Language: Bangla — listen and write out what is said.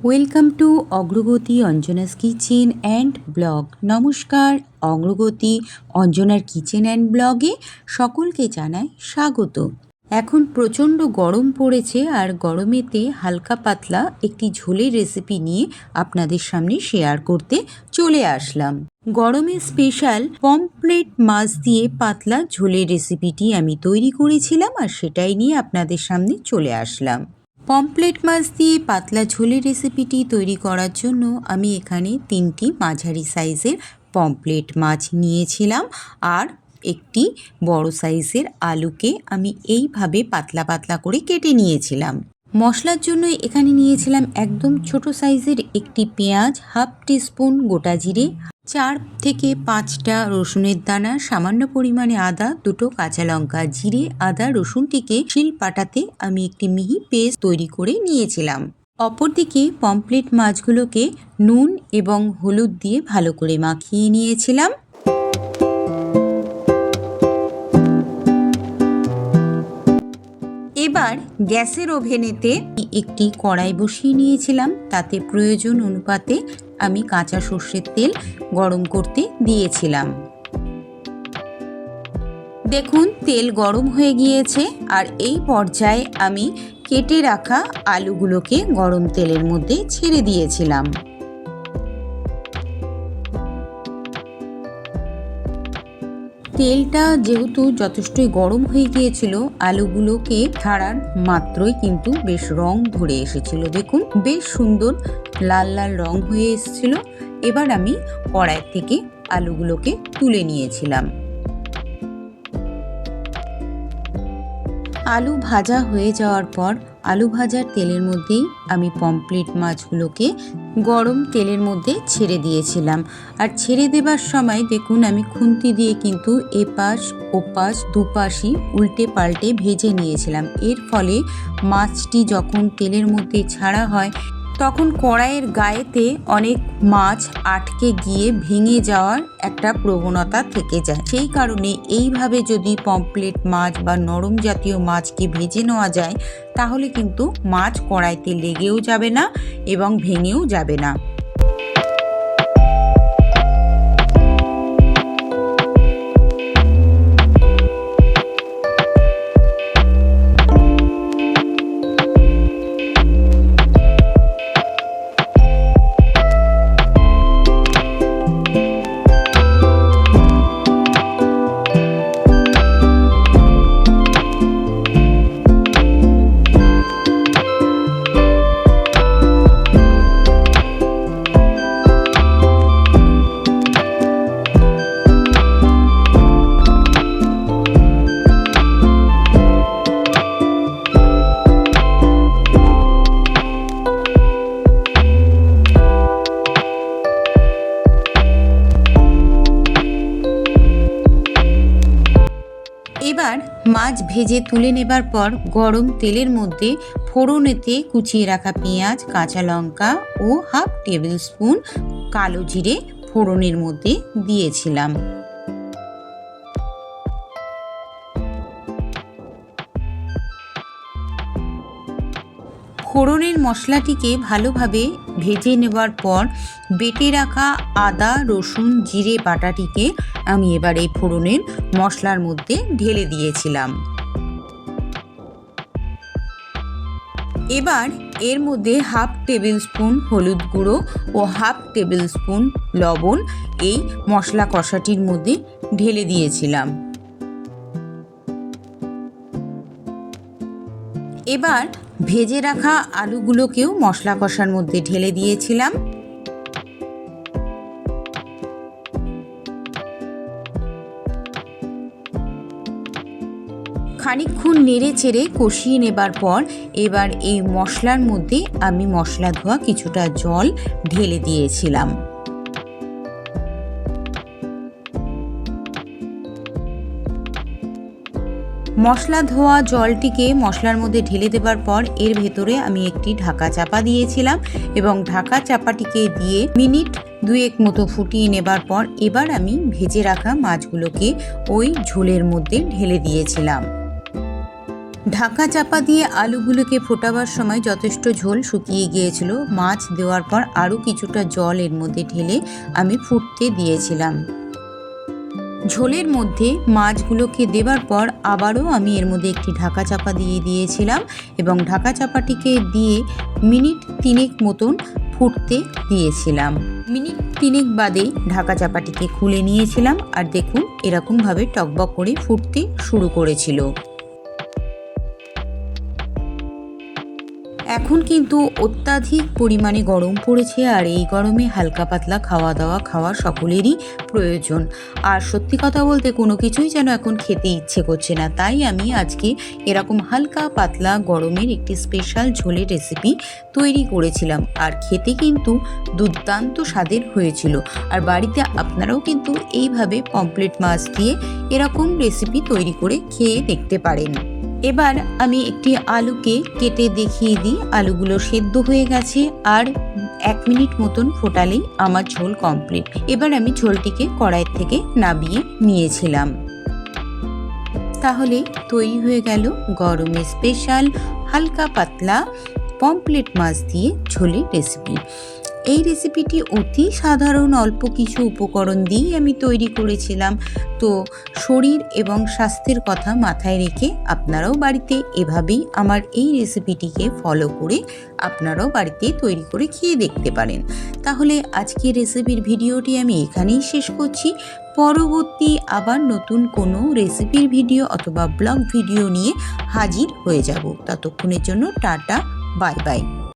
ওয়েলকাম টু অগ্রগতি অঞ্জনাস কিচেন অ্যান্ড ব্লগ। নমস্কার, অগ্রগতি অঞ্জনার কিচেন অ্যান্ড ব্লগে সকলকে জানাই স্বাগত। এখন প্রচণ্ড গরম পড়েছে, আর গরমেতে হালকা পাতলা একটি ঝোলের রেসিপি নিয়ে আপনাদের সামনে শেয়ার করতে চলে আসলাম। গরমে স্পেশাল পমফ্রেট মাছ দিয়ে পাতলা ঝোলের রেসিপিটি আমি তৈরি করেছিলাম, আর সেটাই নিয়ে আপনাদের সামনে চলে আসলাম। পমফ্রেট মাছ দিয়ে পাতলা ঝোলের রেসিপিটি তৈরি করার জন্য আমি এখানে 3টি মাঝারি সাইজের পমফ্রেট মাছ নিয়েছিলাম, আর একটি বড় সাইজের আলুকে আমি এইভাবে পাতলা পাতলা করে কেটে নিয়েছিলাম। মশলার জন্য এখানে নিয়েছিলাম একদম ছোট সাইজের একটি পেঁয়াজ, হাফ টিস্পুন গোটা জিরে, 4 থেকে 5টা রসুনের দানা, সামান্য পরিমাণে আদা, 2টো কাঁচা লঙ্কা। জিরে আদা রসুনটিকে শিলপাটাতে আমি একটি মিহি পেস্ট তৈরি করে নিয়েছিলাম। অপরদিকে পমফ্রেট মাছগুলোকে নুন এবং হলুদ দিয়ে ভালো করে মাখিয়ে নিয়েছিলাম। এবার গ্যাসের ওভেনেতে একটি কড়াই বসিয়ে নিয়েছিলাম, তাতে প্রয়োজন অনুপাতে আমি কাঁচা সর্ষের তেল গরম করতে দিয়েছিলাম। দেখুন, তেল গরম হয়ে গিয়েছে, আর এই পর্যায়ে আমি কেটে রাখা আলুগুলোকে গরম তেলের মধ্যে ছেড়ে দিয়েছিলাম। তেলটা যেহেতু যথেষ্টই গরম হয়ে গিয়েছিল, আলুগুলোকে ছাড়ার মাত্রই কিন্তু বেশ রং ধরে এসেছিল। দেখুন, বেশ সুন্দর লাল লাল রং হয়ে এসেছিল। এবার আমি কড়াই থেকে আলুগুলোকে তুলে নিয়েছিলাম। আলু ভাজা হয়ে যাওয়ার পর আলু ভাজার তেলের মধ্যেই আমি পমফ্রেট মাছগুলোকে গরম তেলের মধ্যে ছেড়ে দিয়েছিলাম। আর ছেড়ে দেবার সময় দেখুন, আমি খুন্তি দিয়ে কিন্তু এপাশ ওপাশ দুপাশই উল্টে পাল্টে ভেজে নিয়েছিলাম। এর ফলে মাছটি যখন তেলের মধ্যে ছাড়া হয়, তখন কড়াইয়ের গায়েতে অনেক মাছ আটকে গিয়ে ভেঙে যাওয়ার একটা প্রবণতা থেকে যায়। সেই কারণে এইভাবে যদি পমফ্রেট মাছ বা নরম জাতীয় মাছকে ভেজে নেওয়া যায়, তাহলে কিন্তু মাছ কড়াইতে লেগেও যাবে না এবং ভেঙেও যাবে না। এবার মাছ ভেজে তুলে নেবার পর গরম তেলের মধ্যে ফোড়নেতে কুচিয়ে রাখা পেঁয়াজ, কাঁচা লঙ্কা ও হাফ টেবিল স্পুন কালো জিরে ফোড়নের মধ্যে দিয়েছিলাম। ফোড়নের মশলাটিকে ভালোভাবে ভেজে নেবার পর বেটে রাখা আদা রসুন জিরে বাটাটিকে আমি এবার এই ফোড়নের মশলার মধ্যে ঢেলে দিয়েছিলাম। এবার এর মধ্যে হাফ টেবিল স্পুন হলুদ গুঁড়ো ও হাফ টেবিল স্পুন লবণ এই মশলা কষাটির মধ্যে ঢেলে দিয়েছিলাম। এবার ভেজে রাখা আলুগুলোকেও মশলা কষার মধ্যে ঢেলে দিয়েছিলাম। খানিকক্ষণ নেড়ে চেড়ে কষিয়ে নেবার পর এবার এই মশলার মধ্যে আমি মশলা ধোয়া কিছুটা জল ঢেলে দিয়েছিলাম। মশলা ধোয়া জলটিকে মশলার মধ্যে ঢেলে দেবার পর এর ভেতরে আমি একটি ঢাকা চাপা দিয়েছিলাম, এবং ঢাকা চাপাটিকে দিয়ে মিনিট 2 মতো ফুটিয়ে নেবার পর এবার আমি ভেজে রাখা মাছগুলোকে ওই ঝোলের মধ্যে ঢেলে দিয়েছিলাম। ঢাকা চাপা দিয়ে আলুগুলোকে ফোটাবার সময় যথেষ্ট ঝোল শুকিয়ে গিয়েছিল। মাছ দেওয়ার পর আরও কিছুটা জল এর মধ্যে ঢেলে আমি ফুটতে দিয়েছিলাম। ঝোলের মধ্যে মাছগুলোকে দেবার পর আবারও আমি এর মধ্যে একটি ঢাকা চাপা দিয়ে দিয়েছিলাম এবং ঢাকা চাপাটিকে দিয়ে মিনিট 3 মতন ফুটতে দিয়েছিলাম। মিনিট 3 বাদে ঢাকা চাপাটিকে খুলে নিয়েছিলাম আর দেখুন এরকমভাবে টকবক করে ফুটতে শুরু করেছিল। এখন কিন্তু অত্যাধিক পরিমাণে গরম পড়েছে আর এই গরমে হালকা পাতলা খাওয়া দাওয়া খাওয়া সকলেরই প্রয়োজন। আর সত্যি কথা বলতে কোনো কিছুই যেন এখন খেতে ইচ্ছে করছে না, তাই আমি আজকে এরকম হালকা পাতলা গরমের একটি স্পেশাল ঝোলের রেসিপি তৈরি করেছিলাম আর খেতে কিন্তু দুর্দান্ত স্বাদের হয়েছিল। আর বাড়িতে আপনারাও কিন্তু এইভাবে পমফ্রেট মাছ দিয়ে এরকম রেসিপি তৈরি করে খেয়ে দেখতে পারেন। এবার আমি একটি আলুকে কেটে দেখিয়ে দিই। আলুগুলো সেদ্ধ হয়ে গেছে আর 1 মিনিট মতন ফোটালেই আমার ঝোল কমপ্লিট। এবার আমি ঝোলটিকে কড়াই থেকে নামিয়ে নিয়েছিলাম। তাহলে তৈরি হয়ে গেল গরমে স্পেশাল হালকা পাতলা পমফ্রেট মাছ দিয়ে ঝোলের রেসিপি। এই রেসিপিটি অতি সাধারণ অল্প কিছু উপকরণ দিয়েই আমি তৈরি করেছিলাম। তো শরীর এবং স্বাস্থ্যের কথা মাথায় রেখে আপনারাও বাড়িতে এভাবেই আমার এই রেসিপিটিকে ফলো করে আপনারাও বাড়িতে তৈরি করে খেয়ে দেখতে পারেন। তাহলে আজকের রেসিপির ভিডিওটি আমি এখানেই শেষ করছি। পরবর্তী আবার নতুন কোনো রেসিপির ভিডিও অথবা ব্লগ ভিডিও নিয়ে হাজির হয়ে যাব। ততক্ষণের জন্য টাটা, বাই বাই।